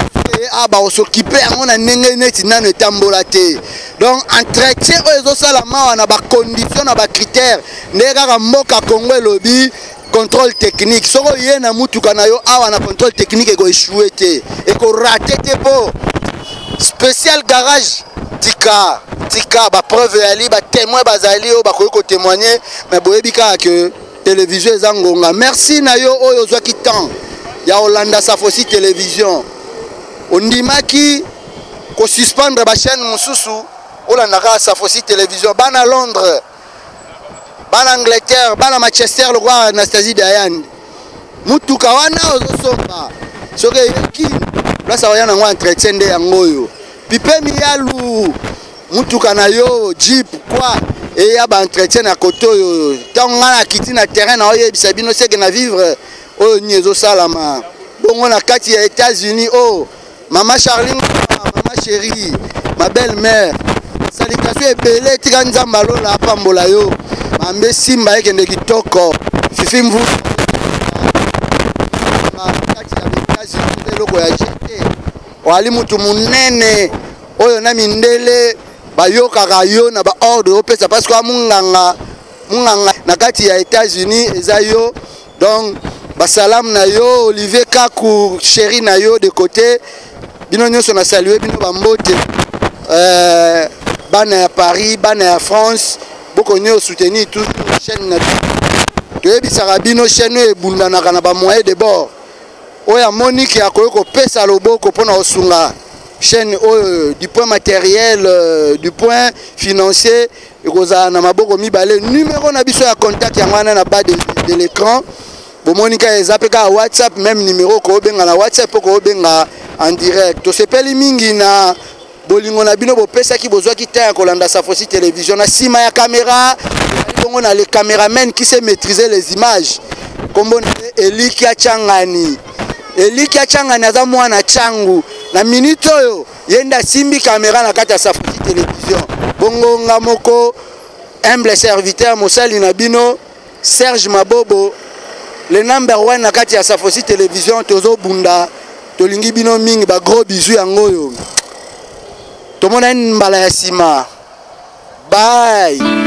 aba osokipe yango na ndenge neti nano etambola te. Donc entretien oyo ezosala mawa na bacondition na bacritère ndenge kaka mboka Congo elobi contrôle technique. Soko ye na mutuka na yo awa na contrôle technique eko échoué te eko raté te po spécial garage tika ba preuve ali ba témoin bazali o bakoki ko témoigner mais boyebi kaka que télévision ezangonga. Merci na yo oyo ozwaki temps ya Olanda Safosi télévision ondimaki ko suspendre ba chaîne mususu Olanda Safosi télévision bana Londres bana Angleterre bana Manchester le roi Anastasie Dayan mutuka wana ozosomba soke yeki place oyana ngo entretien de yangoyo pipe miyalu mutuka na yo jeep quoi et ya ba entretien na koto yo tanga na kiti na terrain na oyebisa bino seke na vivre oyo nyezo salama bongo na kati ya États-Unis oh maman Charline maman chérie ma belle-mère salutation ebele tika nzamba lola apambola yo mambe simba ekende kitoko fifi mvu kati ya États-Unis eloko ya jete wali mutu munene oyo na mindele bayokaka yo na ba ordre opesa parce que munganga na kati ya États-Unis eza yo donc basalam na yo Olivier Kaku chéri na yo de côté bino nyonso na saluer bino bambote bana ya Paris bana ya France boko nyo soutenir toujours chaîne na toyebisaka bino chaîne ebundanaka na ba moyen de bord oya Monique ya koyoko pesa loboko pona osunga chaîne du point matériel du point financier ekozala na maboko mibale numéro na biso ya contact yango wana na bas de l'écran bomonika ezapeka WhatsApp même numéro ko benga na WhatsApp ko benga en direct to sepeli mingi na bolingo na bino bopesaki bozwaki ta ya kolanda Safosi télévision na sima ya caméra bongo na les caméramens qui sait maîtriser les images kombo Elikia Changani aza mwana changu na minute oyo yenda simbi caméra na kati ya Safosi télévision bongo ngamoko humble serviteur mosali na bino Serge Mabobo le number 1 na kati ya Safosi télévision tozo bunda tolingi bino mingi ba gros bisous yango yo tomona mbala ya sima bye.